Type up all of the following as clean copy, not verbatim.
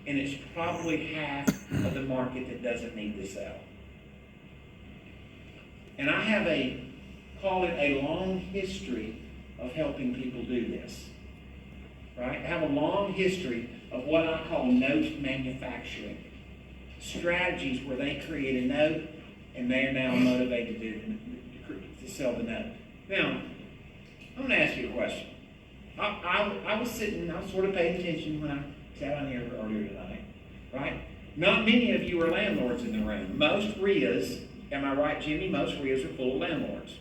and it's probably half of the market that doesn't need to sell. And I have call it a long history of helping people do this, right? I have a long history of what I call note manufacturing. Strategies where they create a note and they are now motivated to sell the note. Now, I'm going to ask you a question. I was sort of paying attention when I sat on here earlier tonight, right? Not many of you are landlords in the room. Most REIAs, am I right, Jimmy? Most REIAs are full of landlords.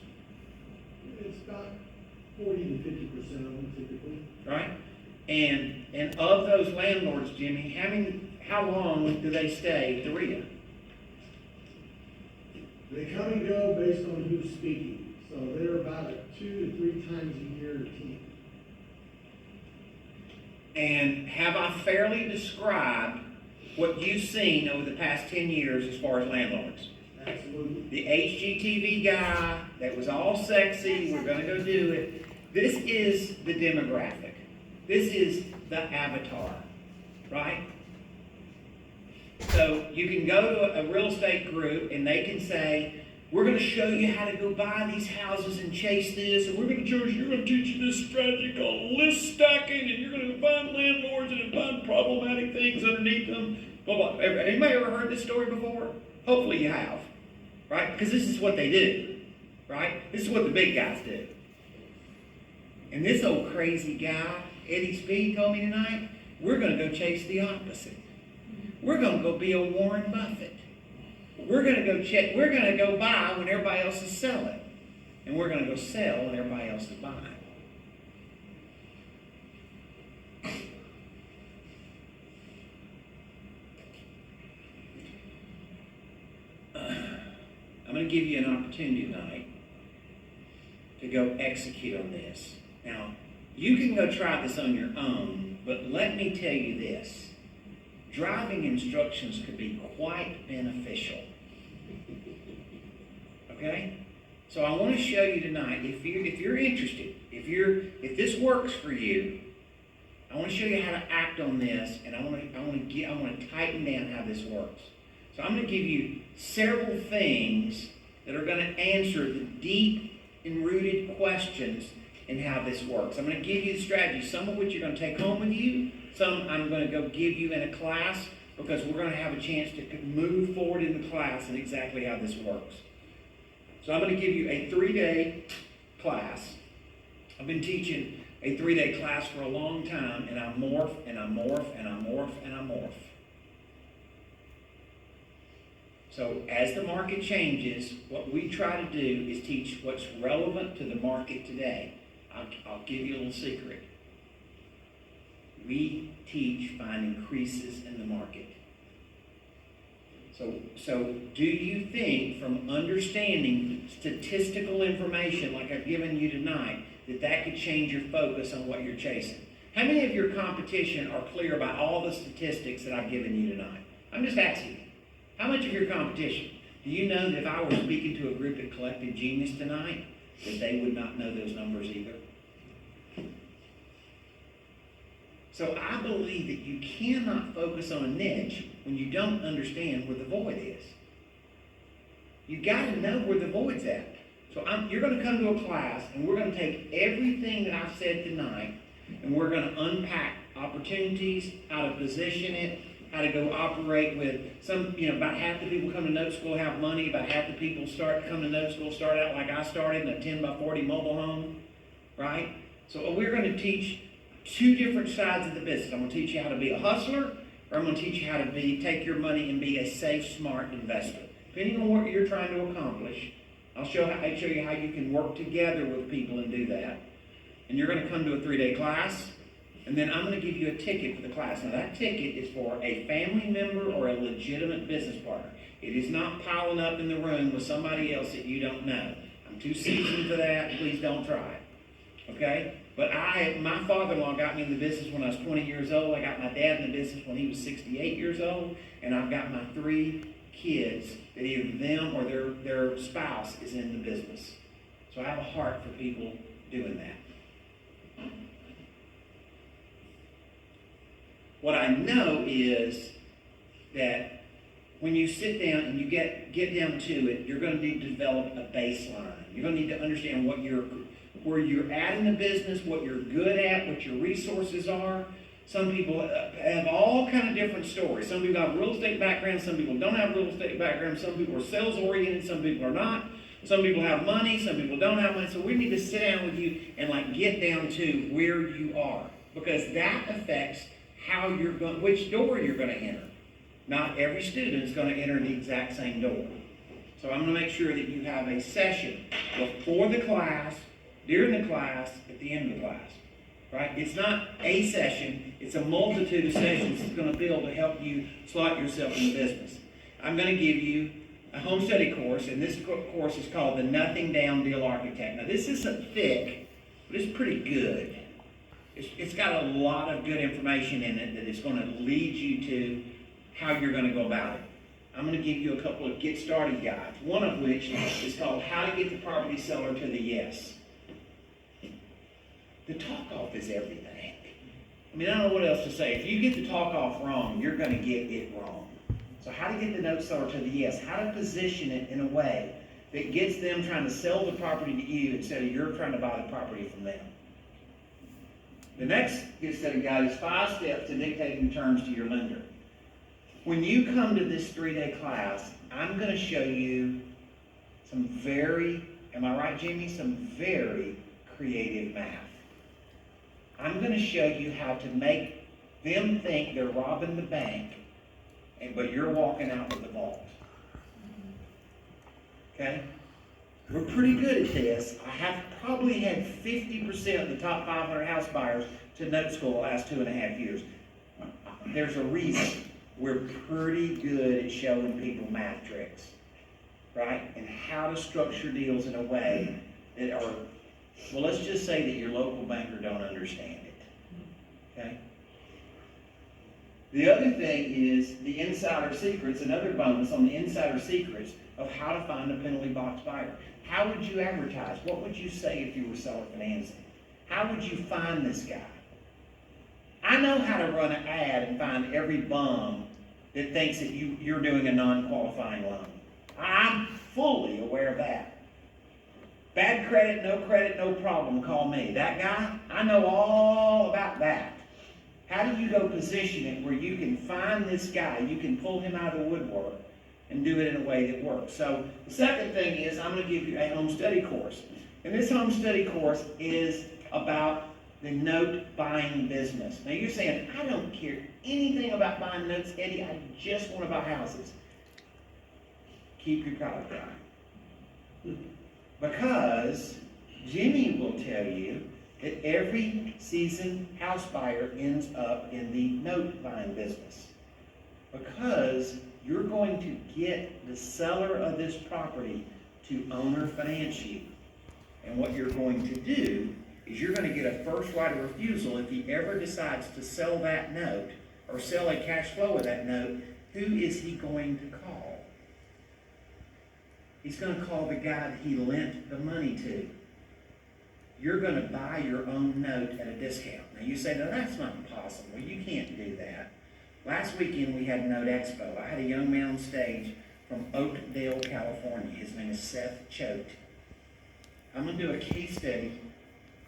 It's about 40 to 50% of them typically. Right? And of those landlords, Jimmy, how long do they stay at the REIA? They come and go based on who's speaking. So they're about 2 to 3 times a year team. And have I fairly described what you've seen over the past 10 years as far as landlords? Absolutely. The HGTV guy that was all sexy, we're going to go do it. This is the demographic. This is the avatar, right? So you can go to a real estate group and they can say, we're going to show you how to go buy these houses and chase this, and we're going to teach you this strategy called list stacking, and you're going to find landlords and find problematic things underneath them. Blah, blah. Anybody ever heard this story before? Hopefully you have, right? Because this is what they do, right? This is what the big guys do. And this old crazy guy, Eddie Speed, told me tonight, we're going to go chase the opposite. We're going to go be a Warren Buffett. We're going to go buy when everybody else is selling. And we're going to go sell when everybody else is buying. I'm going to give you an opportunity tonight to go execute on this. Now, you can go try this on your own, but let me tell you this. Driving instructions could be quite beneficial. Okay? So I want to show you tonight, if you're interested, if this works for you, I want to show you how to act on this, and I want to tighten down how this works. So I'm going to give you several things that are going to answer the deep and rooted questions in how this works. I'm going to give you the strategy, some of which you're going to take home with you, some I'm going to go give you in a class, because we're going to have a chance to move forward in the class and exactly how this works. So I'm going to give you a 3-day class. I've been teaching a 3-day class for a long time, and I morph, and I morph, and I morph, and I morph. So as the market changes, what we try to do is teach what's relevant to the market today. I'll give you a little secret. We teach find increases in the market. So do you think, from understanding statistical information like I've given you tonight, that could change your focus on what you're chasing? How many of your competition are clear about all the statistics that I've given you tonight? I'm just asking you. How much of your competition? Do you know that if I were speaking to a group at Collective Genius tonight, that they would not know those numbers either? So I believe that you cannot focus on a niche when you don't understand where the void is. You got to know where the void's at. So you're going to come to a class, and we're going to take everything that I've said tonight, and we're going to unpack opportunities, how to position it, how to go operate with some, about half the people come to note school have money, about half the people come to note school start out like I started in a 10 by 40 mobile home, right? So we're going to teach 2 different sides of the business. I'm going to teach you how to be a hustler, or I'm going to teach you how to take your money and be a safe, smart investor. Depending on what you're trying to accomplish, I'll show you how you can work together with people and do that. And you're going to come to a 3-day class, and then I'm going to give you a ticket for the class. Now that ticket is for a family member or a legitimate business partner. It is not piling up in the room with somebody else that you don't know. I'm too seasoned for that. Please don't try it. Okay? But my father-in-law got me in the business when I was 20 years old. I got my dad in the business when he was 68 years old. And I've got my 3 kids that either them or their spouse is in the business. So I have a heart for people doing that. What I know is that when you sit down and you get down to it, you're going to need to develop a baseline. You're going to need to understand where you're at in the business, what you're good at, what your resources are. Some people have all kind of different stories. Some people have real estate backgrounds. Some people don't have real estate backgrounds. Some people are sales oriented. Some people are not. Some people have money. Some people don't have money. So we need to sit down with you and get down to where you are, because that affects how you're going, which door you're going to enter. Not every student is going to enter the exact same door. So I'm going to make sure that you have a session before the class, during the class, at the end of the class. Right? It's not a session, it's a multitude of sessions that's going to be able to help you slot yourself in the business. I'm going to give you a home study course, and this course is called the Nothing Down Deal Architect. Now this isn't thick, but it's pretty good. It's got a lot of good information in it that is going to lead you to how you're going to go about it. I'm going to give you a couple of get started guides, one of which is called How to Get the Property Seller to the Yes. The talk off is everything. I mean, I don't know what else to say. If you get the talk off wrong, you're going to get it wrong. So how to get the note seller to the yes, how to position it in a way that gets them trying to sell the property to you instead of you're trying to buy the property from them. The next get started guide is 5 steps to dictating terms to your lender. When you come to this 3-day class, I'm going to show you some very, am I right, Jimmy? Some very creative math. I'm going to show you how to make them think they're robbing the bank, but you're walking out with the vault. Okay? We're pretty good at this. I have probably had 50% of the top 500 house buyers to note school the last 2.5 years. There's a reason. We're pretty good at showing people math tricks, right? And how to structure deals in a way that are, well, let's just say that your local banker don't understand it, okay? The other thing is the insider secrets, another bonus on the insider secrets of how to find a penalty box buyer. How would you advertise? What would you say if you were seller financing? How would you find this guy? I know how to run an ad and find every bum that thinks that you're doing a non-qualifying loan. I'm fully aware of that. Bad credit, no problem, call me. That guy, I know all about that. How do you go position it where you can find this guy, you can pull him out of the woodwork and do it in a way that works? So the second thing is I'm going to give you a home study course. And this home study course is about the note buying business. Now you're saying, I don't care anything about buying notes, Eddie, I just want to buy houses. Keep your collar dry. Because Jimmy will tell you that every seasoned house buyer ends up in the note buying business. Because you're going to get the seller of this property to owner finance you. And what you're going to do is you're going to get a first right of refusal if he ever decides to sell that note or sell a cash flow of that note. Who is he going to call? He's going to call the guy that he lent the money to. You're going to buy your own note at a discount. Now you say, no, that's not possible. You can't do that. Last weekend we had a Note Expo. I had a young man on stage from Oakdale, California. His name is Seth Choate. I'm going to do a case study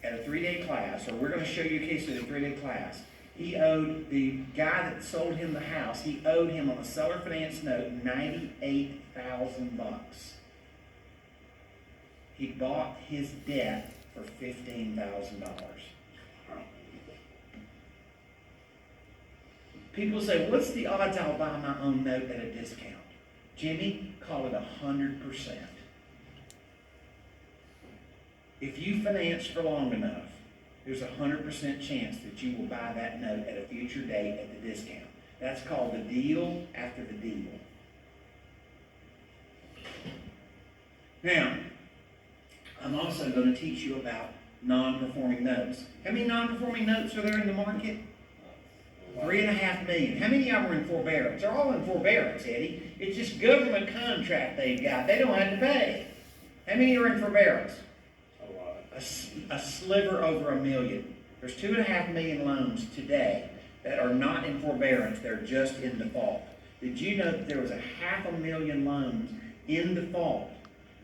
at a 3-day class, or we're going to show you a case study at a 3-day class. He owed, the guy that sold him the house, he owed him on a seller finance note $98,000. He bought his debt for $15,000. People say, what's the odds I'll buy my own note at a discount? Jimmy, call it 100%. If you finance for long enough, there's a 100% chance that you will buy that note at a future date at the discount. That's called the deal after the deal. Now, I'm also going to teach you about non-performing notes. How many non-performing notes are there in the market? 3.5 million. How many of them are in forbearance? They're all in forbearance, Eddie. It's just government contract they've got. They don't have to pay. How many are in forbearance? A lot. A sliver over 1 million. There's 2.5 million loans today that are not in forbearance, they're just in default. Did you know that there was 500,000 loans in default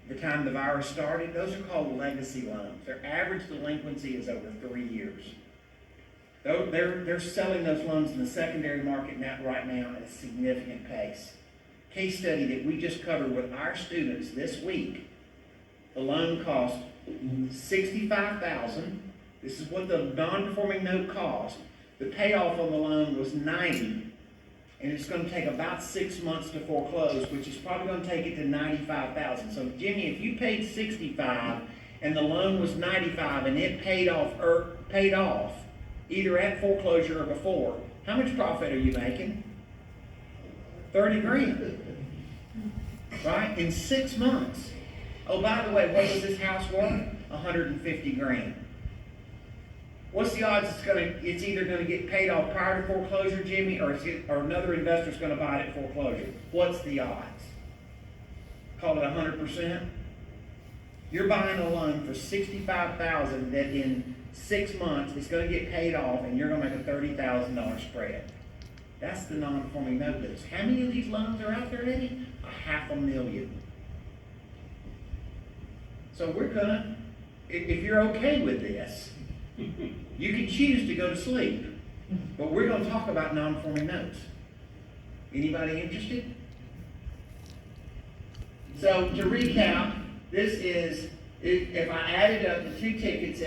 the time the virus started? Those are called legacy loans. Their average delinquency is over 3 years. They're selling those loans in the secondary market right now at a significant pace. Case study that we just covered with our students this week. The loan cost $65,000. This is what the non-performing note cost. The payoff on the loan was $90,000. And it's going to take about 6 months to foreclose, which is probably going to take it to $95,000. So Jimmy, if you paid $65,000 and the loan was $95,000 and it paid off either at foreclosure or before, how much profit are you making? $30,000, right? In 6 months. Oh, by the way, what was this house worth? $150,000. What's the odds it's either going to get paid off prior to foreclosure, Jimmy, or another investor's going to buy it at foreclosure? What's the odds? Call it 100%. You're buying a loan for $65,000 that in 6 months is going to get paid off, and you're going to make a $30,000 spread. That's the non-performing note list. How many of these loans are out there, Eddie? 500,000. So we're gonna, if you're okay with this, you can choose to go to sleep, but we're going to talk about non-performing notes. Anybody interested? So to recap, this is, if I added up the 2 tickets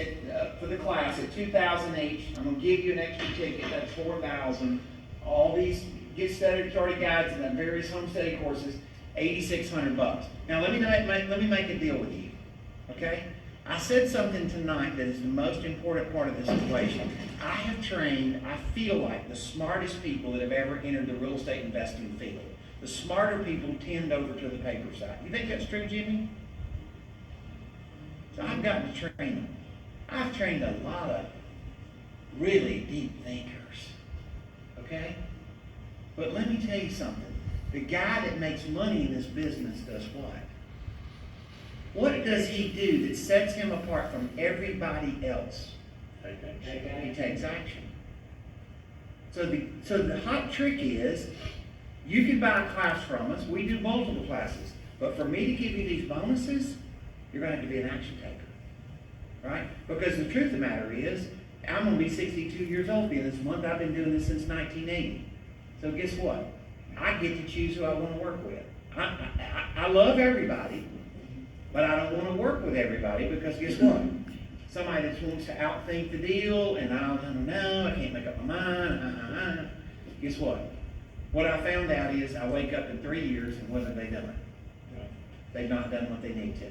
for the class at $2,000 each, I'm going to give you an extra ticket, that's $4,000. All these Get Started guides and the various home study courses, $8,600. Now let me make a deal with you, okay? I said something tonight that is the most important part of this equation. I have trained, I feel like, the smartest people that have ever entered the real estate investing field. The smarter people tend over to the paper side. You think that's true, Jimmy? So I've gotten to train them. I've trained a lot of really deep thinkers, okay? But let me tell you something. The guy that makes money in this business does what? What does he do that sets him apart from everybody else? He takes action. So the hot trick is, you can buy a class from us. We do multiple classes. But for me to give you these bonuses, you're going to have to be an action taker. Right? Because the truth of the matter is, I'm going to be 62 years old in this month. I've been doing this since 1980. So guess what? I get to choose who I want to work with. I love everybody. But I don't want to work with everybody because guess what? Somebody that wants to outthink the deal and I don't know, I can't make up my mind. Guess what? What I found out is I wake up in 3 years and what have they done? They've not done what they need to.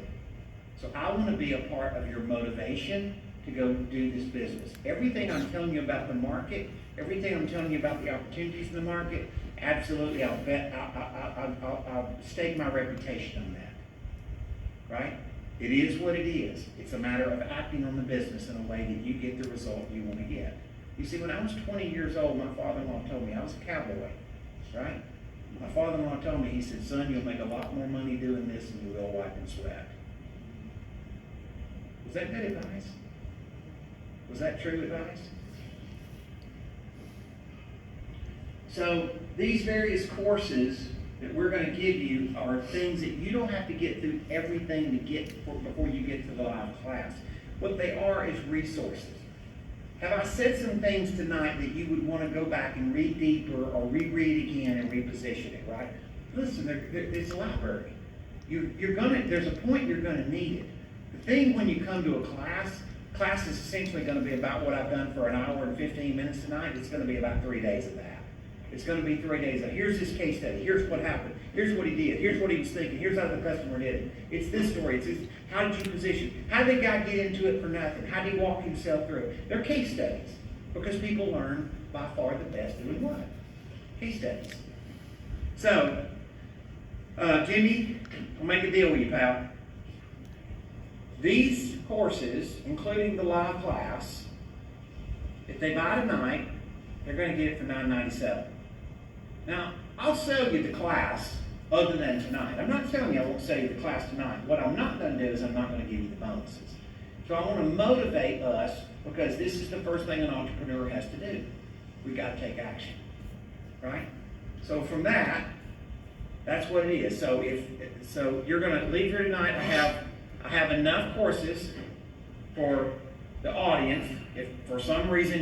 So I want to be a part of your motivation to go do this business. Everything I'm telling you about the market, everything I'm telling you about the opportunities in the market, absolutely I'll stake my reputation on that. Right? It is what it is. It's a matter of acting on the business in a way that you get the result you want to get. You see, when I was 20 years old, my father-in-law told me I was a cowboy. Right? My father-in-law told me, he said, son, you'll make a lot more money doing this than you will wiping sweat. Was that good advice? Was that true advice? So these various courses that we're going to give you are things that you don't have to get through everything to get before you get to the live class. What they are is resources. Have I said some things tonight that you would want to go back and read deeper or reread again and reposition it, right? Listen, it's a library. There's a point you're going to need it. The thing when you come to a class is essentially going to be about what I've done for an hour and 15 minutes tonight. It's going to be about 3 days of that. It's going to be 3 days of, here's this case study, here's what happened, here's what he did, here's what he was thinking, here's how the customer did it. It's this story, it's this, how did you position, how did the guy get into it for nothing, how did he walk himself through it? They're case studies, because people learn by far the best doing what? Case studies. So, Jimmy, I'll make a deal with you, pal. These courses, including the live class, if they buy tonight, they're going to get it for $9.97. Now, I'll sell you the class other than tonight. I'm not telling you I won't sell you the class tonight. What I'm not going to do is I'm not going to give you the bonuses. So I want to motivate us because this is the first thing an entrepreneur has to do. we gotta take action, right? So from that, that's what it is. So so you're gonna leave here tonight, I have enough courses for the audience. If for some reason